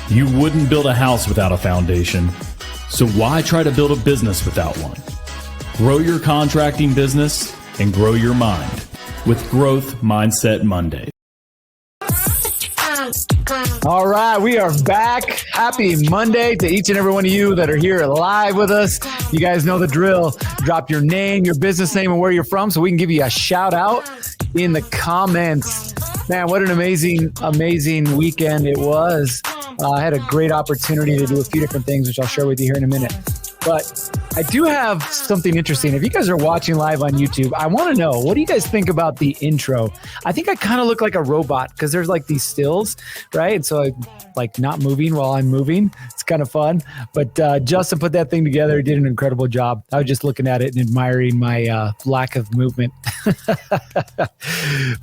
You wouldn't build a house without a foundation, so why try to build a business without one? Grow your contracting business and grow your mind with Growth Mindset Monday. All right, we are back. Happy Monday to each and every one of you that are here live with us. You guys know the drill. Drop your name, your business name, and where you're from so we can give you a shout out in the comments. Man, what an amazing weekend it was. I had a great opportunity to do a few different things, which I'll share with you here in a minute. But I do have something interesting. If you guys are watching live on YouTube, I want to know, what do you guys think about the intro? I think I kind of look like a robot because there's like these stills, right? And so I'm like not moving while I'm moving. It's kind of fun. But Justin put that thing together. He did an incredible job. I was just looking at it and admiring my lack of movement.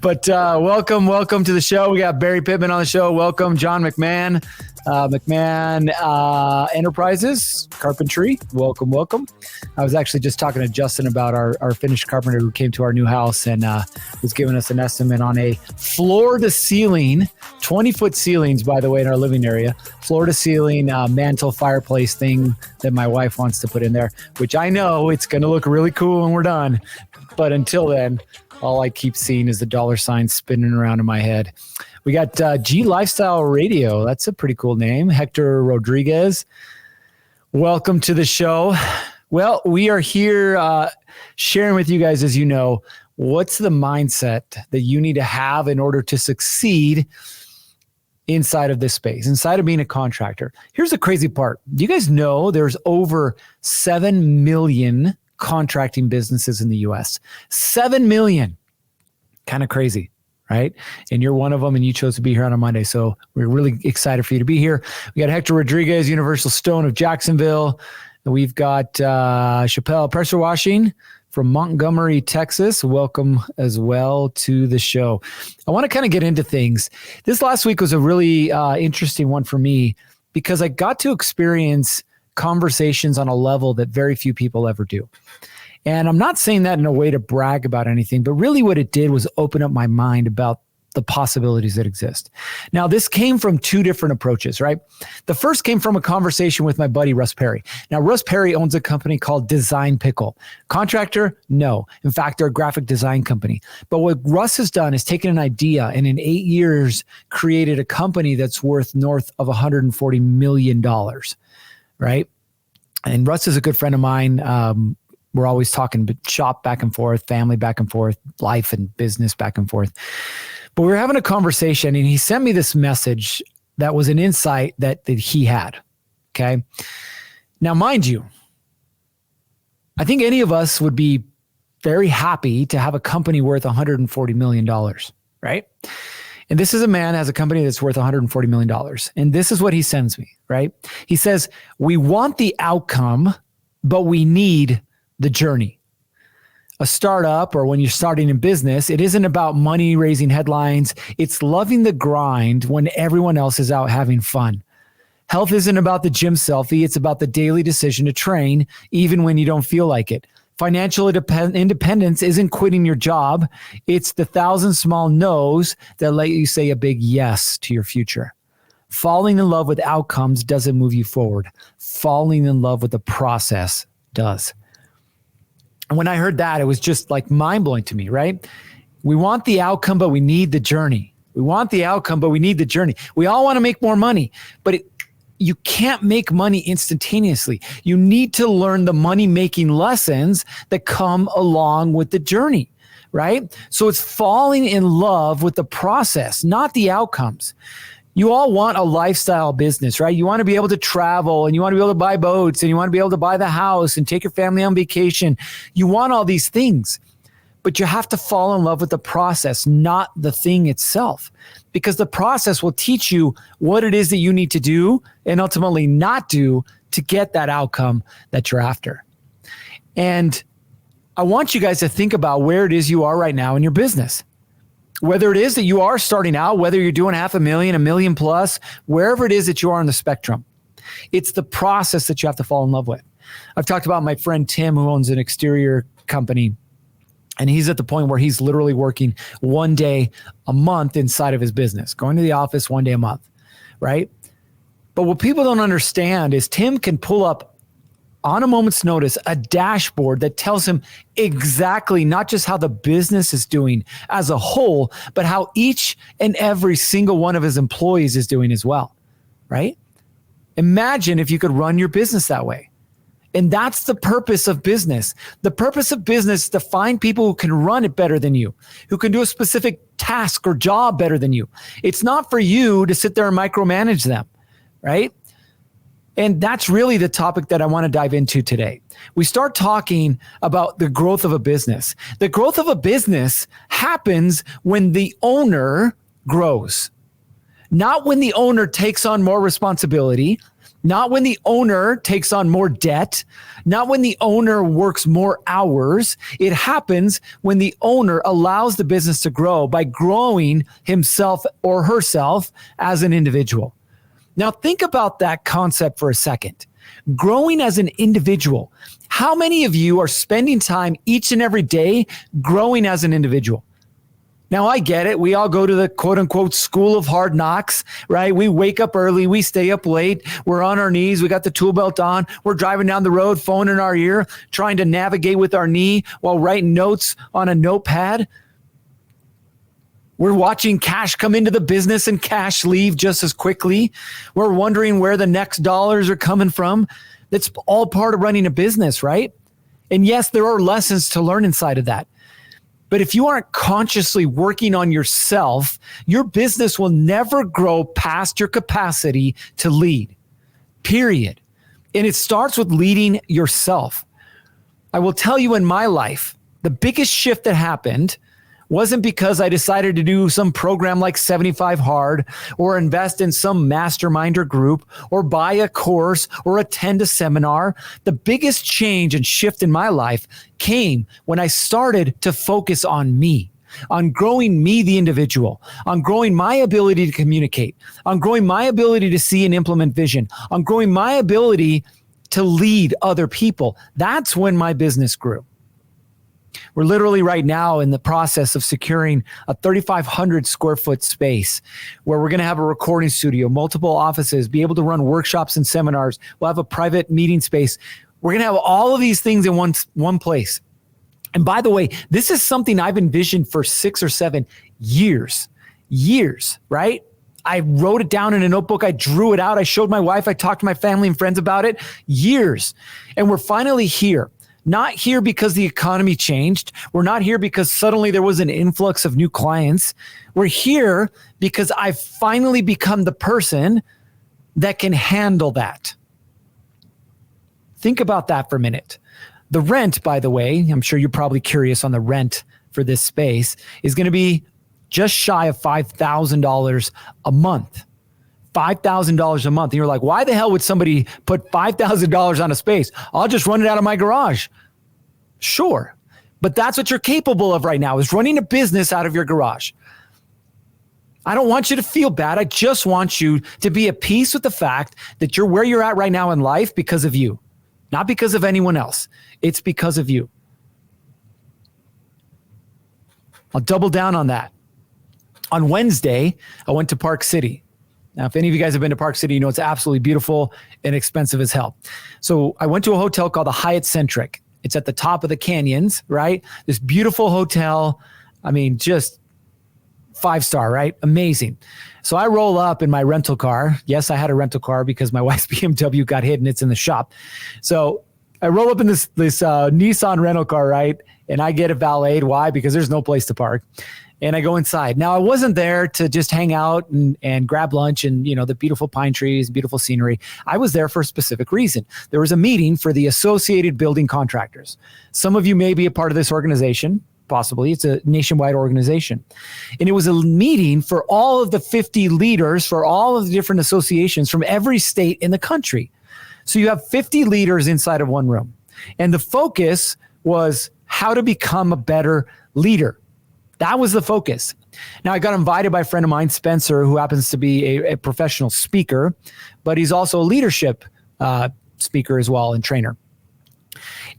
But welcome to the show. We got Barry Pittman on the show. Welcome, John McMahon. McMahon Enterprises, Carpentry. Welcome. I was actually just talking to Justin about our finished carpenter who came to our new house and was giving us an estimate on a floor to ceiling, 20-foot ceilings, by the way, in our living area, floor to ceiling mantle fireplace thing that my wife wants to put in there, which I know it's going to look really cool when we're done. But until then, all I keep seeing is the dollar sign spinning around in my head. We got G Lifestyle Radio. That's a pretty cool name. Hector Rodriguez. Welcome to the show. Well, we are here sharing with you guys, as you know, what's the mindset that you need to have in order to succeed inside of this space, inside of being a contractor. Here's the crazy part. Do you guys know there's over 7 million contracting businesses in the U.S.? 7 million. Kind of crazy, right? And you're one of them, and you chose to be here on a Monday. So we're really excited for you to be here. We got Hector Rodriguez, Universal Stone of Jacksonville. And we've got Chappelle Pressure Washing from Montgomery, Texas. Welcome as well to the show. I want to kind of get into things. This last week was a really interesting one for me because I got to experience conversations on a level that very few people ever do. And I'm not saying that in a way to brag about anything, but really what it did was open up my mind about the possibilities that exist. Now, this came from two different approaches, right? The first came from a conversation with my buddy, Russ Perry. Now, Russ Perry owns a company called Design Pickle. Contractor? No. In fact, they're a graphic design company. But what Russ has done is taken an idea and in 8 years created a company that's worth north of $140 million, right? And Russ is a good friend of mine. We're always talking shop back and forth, family back and forth, life and business back and forth. But we were having a conversation and he sent me this message that was an insight that he had. Okay. Now, mind you, I think any of us would be very happy to have a company worth $140 million, right? And this is a man who has a company that's worth $140 million. And this is what he sends me, right? He says, we want the outcome, but we need the journey. A startup, or when you're starting in business, it isn't about money raising headlines. It's loving the grind when everyone else is out having fun. Health isn't about the gym selfie. It's about the daily decision to train, even when you don't feel like it. Financial independence isn't quitting your job. It's the 1,000 small no's that let you say a big yes to your future. Falling in love with outcomes doesn't move you forward. Falling in love with the process does. And when I heard that, it was just like mind-blowing to me, right? We want the outcome, but we need the journey. We want the outcome, but we need the journey. We all want to make more money, but you can't make money instantaneously. You need to learn the money-making lessons that come along with the journey, right? So it's falling in love with the process, not the outcomes. You all want a lifestyle business, right? You want to be able to travel and you want to be able to buy boats and you want to be able to buy the house and take your family on vacation. You want all these things, but you have to fall in love with the process, not the thing itself, because the process will teach you what it is that you need to do and ultimately not do to get that outcome that you're after. And I want you guys to think about where it is you are right now in your business. Whether it is that you are starting out, whether you're doing $500,000, $1 million plus, wherever it is that you are on the spectrum, it's the process that you have to fall in love with. I've talked about my friend Tim, who owns an exterior company, and he's at the point where he's literally working 1 day a month inside of his business, going to the office 1 day a month, right? But what people don't understand is Tim can pull up on a moment's notice a dashboard that tells him exactly not just how the business is doing as a whole, but how each and every single one of his employees is doing as well, right? Imagine if you could run your business that way. And that's the purpose of business. The purpose of business is to find people who can run it better than you, who can do a specific task or job better than you. It's not for you to sit there and micromanage them, right? And that's really the topic that I want to dive into today. We start talking about the growth of a business. The growth of a business happens when the owner grows, not when the owner takes on more responsibility, not when the owner takes on more debt, not when the owner works more hours. It happens when the owner allows the business to grow by growing himself or herself as an individual. Now, think about that concept for a second. Growing as an individual. How many of you are spending time each and every day growing as an individual? Now, I get it. We all go to the quote unquote school of hard knocks, right? We wake up early. We stay up late. We're on our knees. We got the tool belt on. We're driving down the road, phone in our ear, trying to navigate with our knee while writing notes on a notepad. We're watching cash come into the business and cash leave just as quickly. We're wondering where the next dollars are coming from. That's all part of running a business, right? And yes, there are lessons to learn inside of that. But if you aren't consciously working on yourself, your business will never grow past your capacity to lead, period. And it starts with leading yourself. I will tell you, in my life, the biggest shift that happened wasn't because I decided to do some program like 75 Hard or invest in some mastermind or group or buy a course or attend a seminar. The biggest change and shift in my life came when I started to focus on me, on growing me, the individual, on growing my ability to communicate, on growing my ability to see and implement vision, on growing my ability to lead other people. That's when my business grew. We're literally right now in the process of securing a 3,500 square foot space where we're going to have a recording studio, multiple offices, be able to run workshops and seminars. We'll have a private meeting space. We're going to have all of these things in one place. And by the way, this is something I've envisioned for 6 or 7 years, right? I wrote it down in a notebook. I drew it out. I showed my wife. I talked to my family and friends about it, years. And we're finally here. Not here because the economy changed. We're not here because suddenly there was an influx of new clients. We're here because I've finally become the person that can handle that. Think about that for a minute. The rent, by the way, I'm sure you're probably curious on the rent for this space, is going to be just shy of $5,000 a month. $5,000 a month. And you're like, why the hell would somebody put $5,000 on a space? I'll just run it out of my garage. Sure. But that's what you're capable of right now, is running a business out of your garage. I don't want you to feel bad. I just want you to be at peace with the fact that you're where you're at right now in life because of you, not because of anyone else. It's because of you. I'll double down on that. On Wednesday, I went to Park City. Now, if any of you guys have been to Park City, you know it's absolutely beautiful and expensive as hell. So I went to a hotel called the Hyatt Centric. It's at the top of the canyons, right? This beautiful hotel. I mean, just 5-star, right? Amazing. So I roll up in my rental car. Yes, I had a rental car because my wife's BMW got hit and it's in the shop. So I roll up in this Nissan rental car, right? And I get it valeted. Why? Because there's no place to park. And I go inside. Now, I wasn't there to just hang out and grab lunch and, you know, the beautiful pine trees, beautiful scenery. I was there for a specific reason. There was a meeting for the Associated Building Contractors. Some of you may be a part of this organization, possibly. It's a nationwide organization. And it was a meeting for all of the 50 leaders for all of the different associations from every state in the country. So you have 50 leaders inside of one room. And the focus was how to become a better leader. That was the focus. Now, I got invited by a friend of mine, Spencer, who happens to be a professional speaker, but he's also a leadership speaker as well and trainer.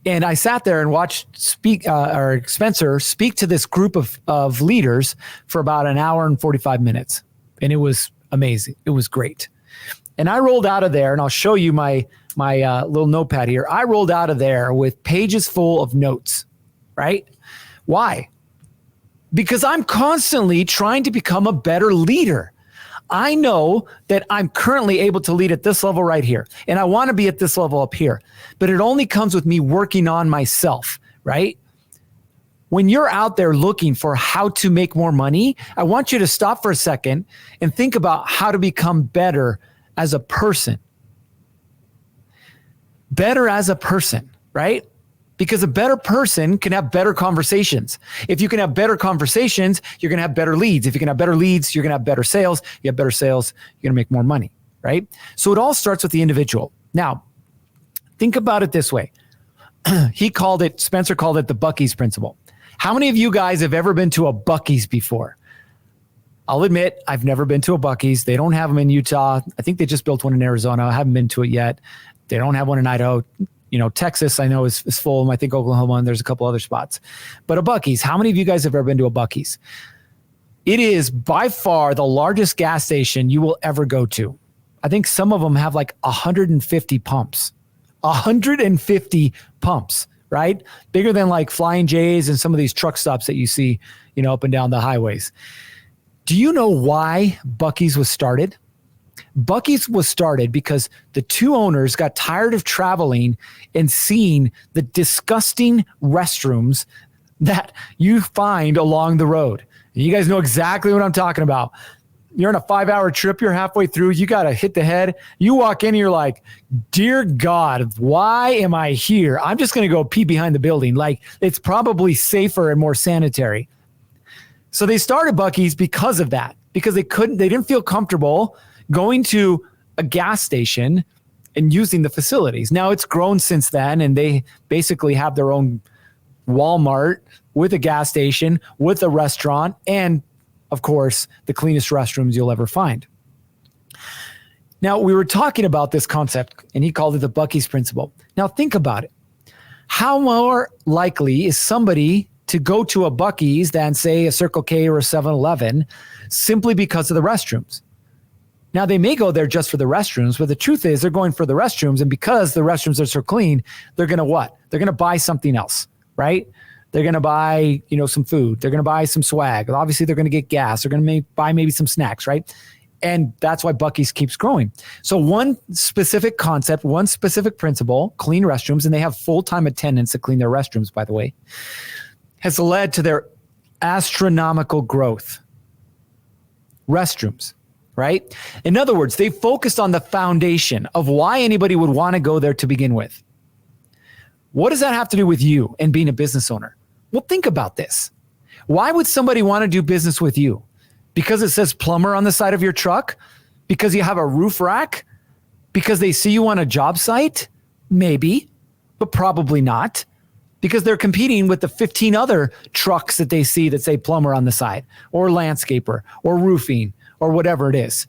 And I sat there and watched Spencer speak to this group of leaders for about an hour and 45 minutes. And it was amazing. It was great. And I rolled out of there, and I'll show you my little notepad here. I rolled out of there with pages full of notes, right? Why? Because I'm constantly trying to become a better leader. I know that I'm currently able to lead at this level right here, and I want to be at this level up here, but it only comes with me working on myself, right? When you're out there looking for how to make more money, I want you to stop for a second and think about how to become better as a person. Better as a person, right? Because a better person can have better conversations. If you can have better conversations, you're going to have better leads. If you can have better leads, you're going to have better sales. You have better sales, you're going to make more money, right? So it all starts with the individual. Now, think about it this way. Spencer called it the Buc-ee's principle. How many of you guys have ever been to a Buc-ee's before? I'll admit, I've never been to a Buc-ee's. They don't have them in Utah. I think they just built one in Arizona. I haven't been to it yet. They don't have one in Idaho. Texas, I know is full. I think Oklahoma, and there's a couple other spots. But a Buc-ee's, how many of you guys have ever been to a Buc-ee's? It is by far the largest gas station you will ever go to. I think some of them have like 150 pumps. 150 pumps, right? Bigger than like Flying J's and some of these truck stops that you see, up and down the highways. Do you know why Buc-ee's was started? Buc-ee's was started because the two owners got tired of traveling and seeing the disgusting restrooms that you find along the road. And you guys know exactly what I'm talking about. You're on a 5-hour trip. You're halfway through. You got to hit the head. You walk in and you're like, dear God, why am I here? I'm just going to go pee behind the building. Like, it's probably safer and more sanitary. So they started Buc-ee's because of that, because they didn't feel comfortable going to a gas station and using the facilities. Now it's grown since then, and they basically have their own Walmart with a gas station, with a restaurant, and of course, the cleanest restrooms you'll ever find. Now, we were talking about this concept, and he called it the Buc-ee's principle. Now think about it. How more likely is somebody to go to a Buc-ee's than, say, a Circle K or a 7-Eleven simply because of the restrooms? Now, they may go there just for the restrooms, but the truth is they're going for the restrooms, and because the restrooms are so clean, they're going to what? They're going to buy something else, right? They're going to buy, some food. They're going to buy some swag. Obviously, they're going to get gas. They're going to buy maybe some snacks, right? And that's why Buc-ee's keeps growing. So one specific concept, one specific principle, clean restrooms, and they have full-time attendants that clean their restrooms, by the way, has led to their astronomical growth. Restrooms. Right? In other words, they focused on the foundation of why anybody would want to go there to begin with. What does that have to do with you and being a business owner? Well, think about this. Why would somebody want to do business with you? Because it says plumber on the side of your truck? Because you have a roof rack? Because they see you on a job site? Maybe, but probably not. Because they're competing with the 15 other trucks that they see that say plumber on the side, or landscaper, or roofing, or whatever it is.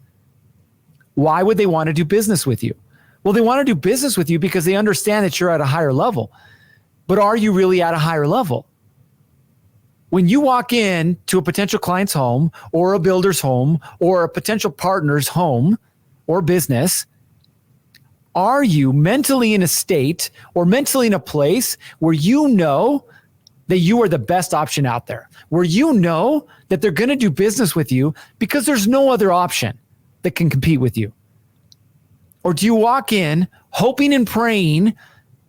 Why would they want to do business with you? Well, they want to do business with you because they understand that you're at a higher level. But are you really at a higher level? When you walk in to a potential client's home, or a builder's home, or a potential partner's home or business, are you mentally in a state or mentally in a place where you know that you are the best option out there, where you know that they're going to do business with you because there's no other option that can compete with you? Or do you walk in hoping and praying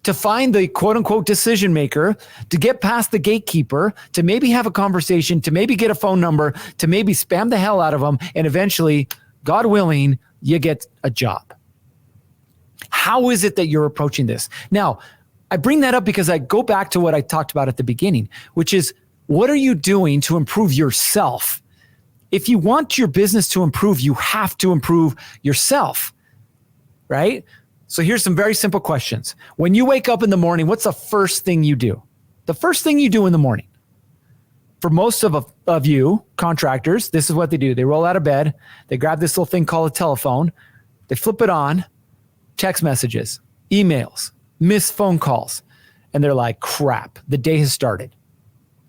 to find the quote unquote decision maker, to get past the gatekeeper, to maybe have a conversation, to maybe get a phone number, to maybe spam the hell out of them, and eventually, God willing, you get a job? How is it that you're approaching this? Now, I bring that up because I go back to what I talked about at the beginning, which is, what are you doing to improve yourself? If you want your business to improve, you have to improve yourself, right? So here's some very simple questions. When you wake up in the morning, what's the first thing you do? The first thing you do in the morning. For most of you contractors, this is what they do. They roll out of bed. They grab this little thing called a telephone. They flip it on, text messages, emails, missed phone calls. And they're like, crap, the day has started.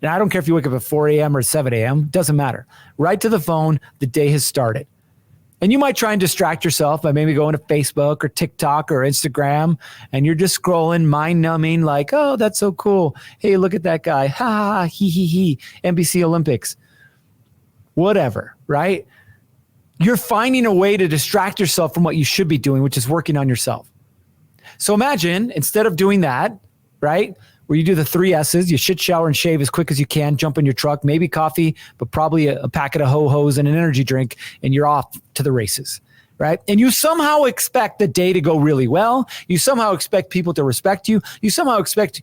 And I don't care if you wake up at 4 a.m. or 7 a.m. Doesn't matter. Right to the phone, the day has started. And you might try and distract yourself by maybe going to Facebook or TikTok or Instagram, and you're just scrolling, mind numbing, like, oh, that's so cool. Hey, look at that guy. Ha ha ha, he, NBC Olympics. Whatever, right? You're finding a way to distract yourself from what you should be doing, which is working on yourself. So imagine instead of doing that, right, where you do the 3 S's, you shit, shower, and shave as quick as you can, jump in your truck, maybe coffee, but probably a packet of ho-hos and an energy drink, and you're off to the races, right? And you somehow expect the day to go really well. You somehow expect people to respect you. You somehow expect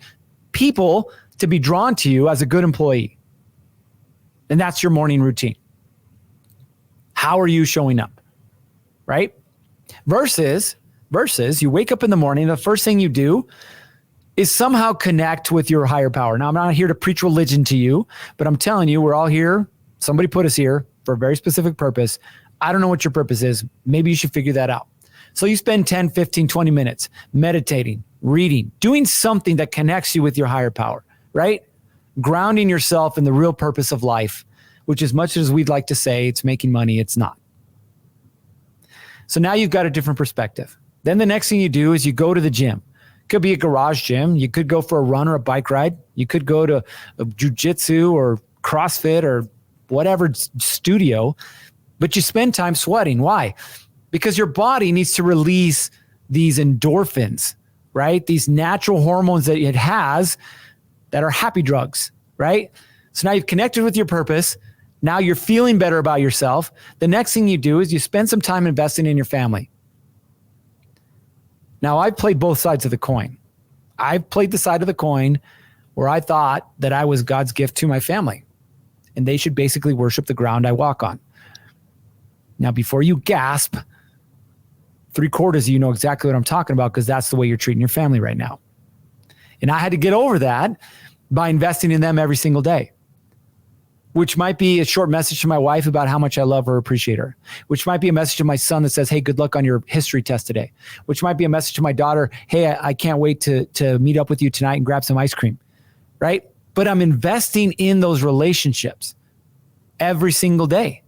people to be drawn to you as a good employee. And that's your morning routine. How are you showing up, right? Versus you wake up in the morning, the first thing you do is somehow connect with your higher power. Now, I'm not here to preach religion to you, but I'm telling you, we're all here. Somebody put us here for a very specific purpose. I don't know what your purpose is. Maybe you should figure that out. So you spend 10, 15, 20 minutes meditating, reading, doing something that connects you with your higher power, right? Grounding yourself in the real purpose of life, which as much as we'd like to say it's making money, it's not. So now you've got a different perspective. Then the next thing you do is you go to the gym. Could be a garage gym. You could go for a run or a bike ride. You could go to a jiu-jitsu or CrossFit or whatever studio, but you spend time sweating. Why? Because your body needs to release these endorphins, right? These natural hormones that it has that are happy drugs, right? So now you've connected with your purpose. Now you're feeling better about yourself. The next thing you do is you spend some time investing in your family. Now, I've played both sides of the coin. I've played the side of the coin where I thought that I was God's gift to my family, and they should basically worship the ground I walk on. Now, before you gasp, 3/4 of you know exactly what I'm talking about because that's the way you're treating your family right now. And I had to get over that by investing in them every single day, which might be a short message to my wife about how much I love her, appreciate her, which might be a message to my son that says, hey, good luck on your history test today, which might be a message to my daughter, hey, I can't wait to meet up with you tonight and grab some ice cream, right? But I'm investing in those relationships every single day.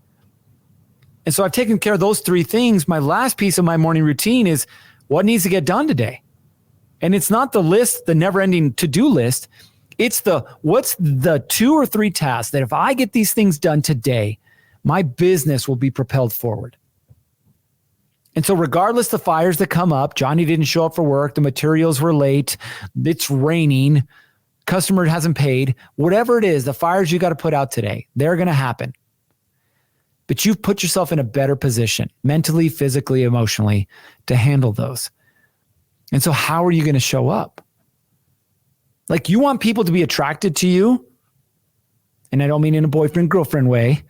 And so I've taken care of those 3 things. My last piece of my morning routine is what needs to get done today. And it's not the list, the never-ending to-do list. It's what's the 2 or 3 tasks that if I get these things done today, my business will be propelled forward. And so regardless the fires that come up, Johnny didn't show up for work, the materials were late, it's raining, customer hasn't paid, whatever it is, the fires you got to put out today, they're going to happen. But you've put yourself in a better position, mentally, physically, emotionally, to handle those. And so how are you going to show up? Like, you want people to be attracted to you, and I don't mean in a boyfriend-girlfriend way,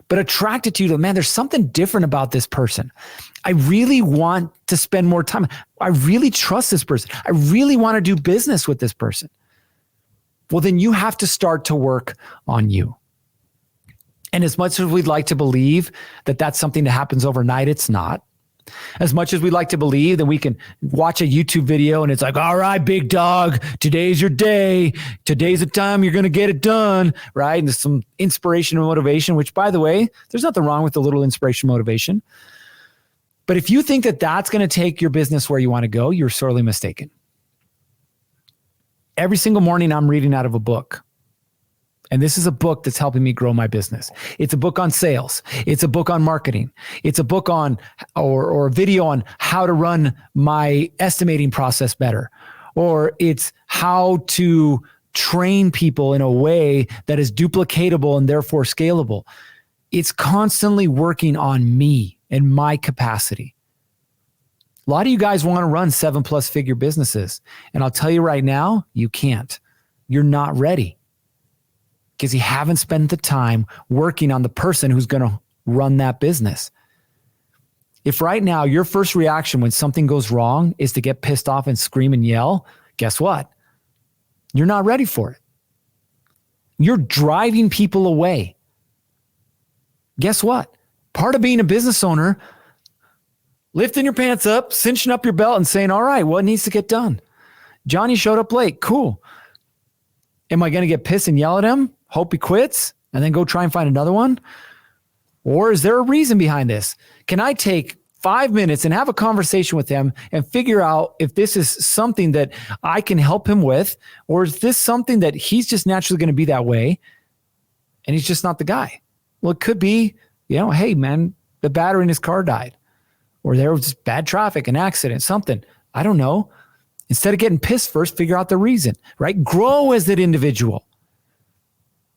but attracted to you, man, there's something different about this person. I really want to spend more time. I really trust this person. I really want to do business with this person. Well, then you have to start to work on you. And as much as we'd like to believe that that's something that happens overnight, it's not. As much as we like to believe that we can watch a YouTube video and it's like, all right, big dog, today's your day. Today's the time you're going to get it done, right? And there's some inspiration and motivation, which, by the way, there's nothing wrong with a little inspiration motivation. But if you think that that's going to take your business where you want to go, you're sorely mistaken. Every single morning I'm reading out of a book. And this is a book that's helping me grow my business. It's a book on sales. It's a book on marketing. It's a book on, or a video on how to run my estimating process better. Or it's how to train people in a way that is duplicatable and therefore scalable. It's constantly working on me and my capacity. A lot of you guys want to run 7+ figure businesses. And I'll tell you right now, you can't. You're not ready. Because you haven't spent the time working on the person who's going to run that business. If right now your first reaction when something goes wrong is to get pissed off and scream and yell, guess what? You're not ready for it. You're driving people away. Guess what? Part of being a business owner, lifting your pants up, cinching up your belt and saying, all right, what needs to get done? Johnny showed up late. Cool. Am I going to get pissed and yell at him? Hope he quits and then go try and find another one? Or is there a reason behind this? Can I take 5 minutes and have a conversation with him and figure out if this is something that I can help him with, or is this something that he's just naturally going to be that way and he's just not the guy? Well, it could be, hey man, the battery in his car died, or there was just bad traffic, an accident, something. I don't know. Instead of getting pissed first, figure out the reason, right? Grow as that individual.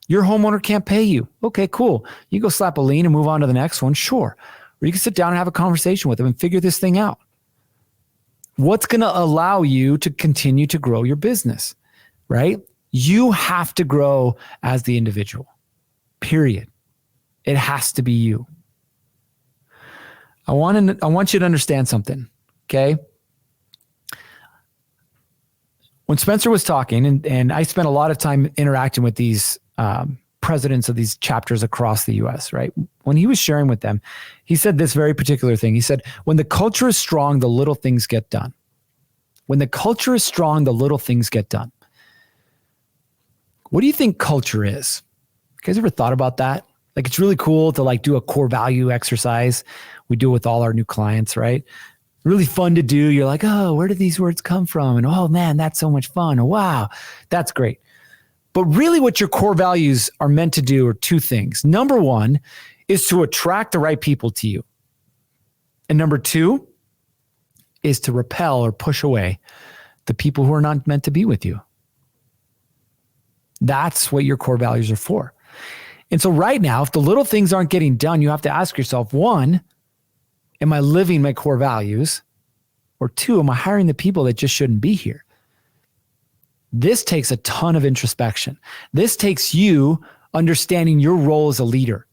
Your homeowner can't pay you. Okay, cool. You go slap a lien and move on to the next one, sure. Or you can sit down and have a conversation with them and figure this thing out. What's going to allow you to continue to grow your business, right? You have to grow as the individual, period. It has to be you. I want you to understand something, okay? When Spencer was talking, and I spent a lot of time interacting with these presidents of these chapters across the U.S., right? When he was sharing with them, he said this very particular thing. He said, when the culture is strong, the little things get done. When the culture is strong, the little things get done. What do you think culture is? You guys ever thought about that? Like, it's really cool to do a core value exercise. We do it with all our new clients, right? Really fun to do. You're like, oh, where did these words come from? And oh man, that's so much fun. Oh, wow, that's great. But really what your core values are meant to do are two things. Number one is to attract the right people to you. And number two is to repel or push away the people who are not meant to be with you. That's what your core values are for. And so right now, if the little things aren't getting done, you have to ask yourself, one, am I living my core values? Or two, am I hiring the people that just shouldn't be here? This takes a ton of introspection. This takes you understanding your role as a leader.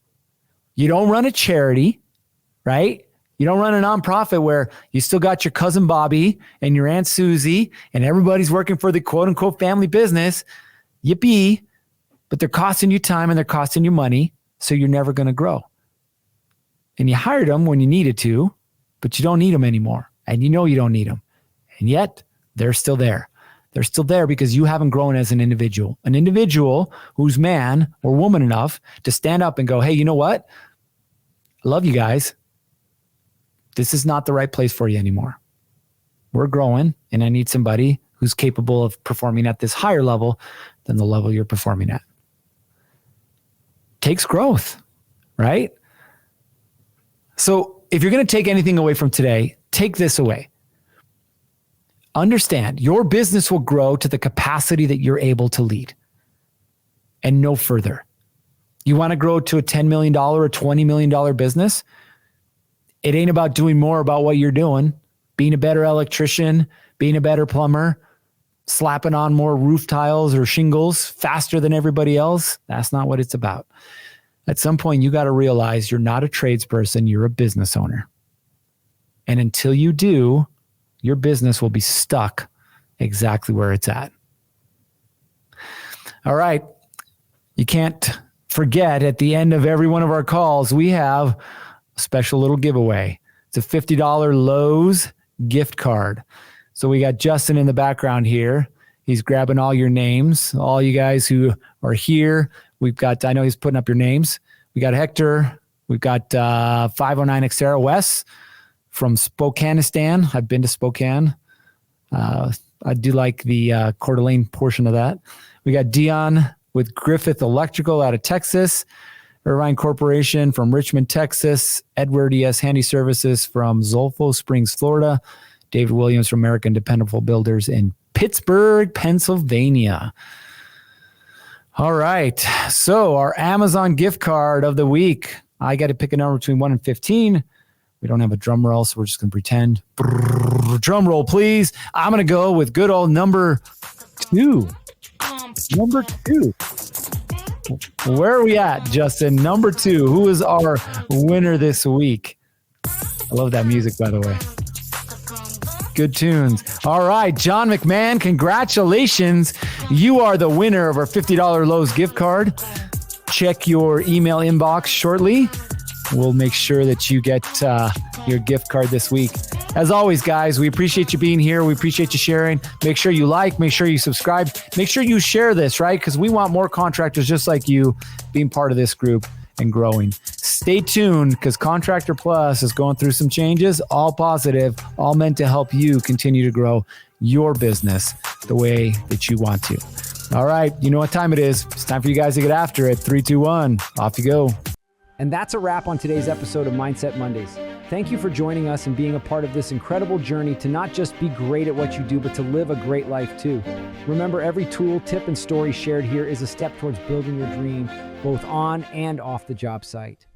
You don't run a charity, right? You don't run a nonprofit where you still got your cousin Bobby and your Aunt Susie and everybody's working for the quote unquote family business. Yippee. But they're costing you time and they're costing you money, so you're never going to grow. And you hired them when you needed to, but you don't need them anymore. And you know you don't need them. And yet they're still there. They're still there because you haven't grown as an individual who's man or woman enough to stand up and go, hey, you know what? I love you guys. This is not the right place for you anymore. We're growing and I need somebody who's capable of performing at this higher level than the level you're performing at. Takes growth, right? So if you're going to take anything away from today, take this away. Understand, your business will grow to the capacity that you're able to lead and no further. You want to grow to a $10 million or $20 million business? It ain't about doing more about what you're doing, being a better electrician, being a better plumber, slapping on more roof tiles or shingles faster than everybody else. That's not what it's about. At some point, you got to realize you're not a tradesperson, you're a business owner. And until you do, your business will be stuck exactly where it's at. All right. You can't forget, at the end of every one of our calls, we have a special little giveaway. It's a $50 Lowe's gift card. So we got Justin in the background here. He's grabbing all your names, all you guys who are here. We've got, I know he's putting up your names. We got Hector. We've got 509 Xterra West from Spokanistan. I've been to Spokane. I do like the Coeur d'Alene portion of that. We got Dion with Griffith Electrical out of Texas. Irvine Corporation from Richmond, Texas. Edward E.S. Handy Services from Zolfo Springs, Florida. David Williams from American Dependable Builders in Pittsburgh, Pennsylvania. All right. So our Amazon gift card of the week. I got to pick a number between 1 and 15. We don't have a drum roll, so we're just going to pretend. Drum roll, please. I'm going to go with good old number 2. Number 2. Where are we at, Justin? Number 2. Who is our winner this week? I love that music, by the way. Good tunes. All right, John McMahon, congratulations. You are the winner of our $50 Lowe's gift card. Check your email inbox shortly. We'll make sure that you get your gift card this week. As always, guys, we appreciate you being here. We appreciate you sharing. Make sure you like, make sure you subscribe, make sure you share this, right? Because we want more contractors just like you being part of this group. and growing. Stay tuned because Contractor Plus is going through some changes, all positive, all meant to help you continue to grow your business the way that you want to. All right, you know what time it is. It's time for you guys to get after it. 3, 2, 1, off you go. And that's a wrap on today's episode of Mindset Mondays. Thank you for joining us and being a part of this incredible journey to not just be great at what you do, but to live a great life too. Remember, every tool, tip, and story shared here is a step towards building your dream, both on and off the job site.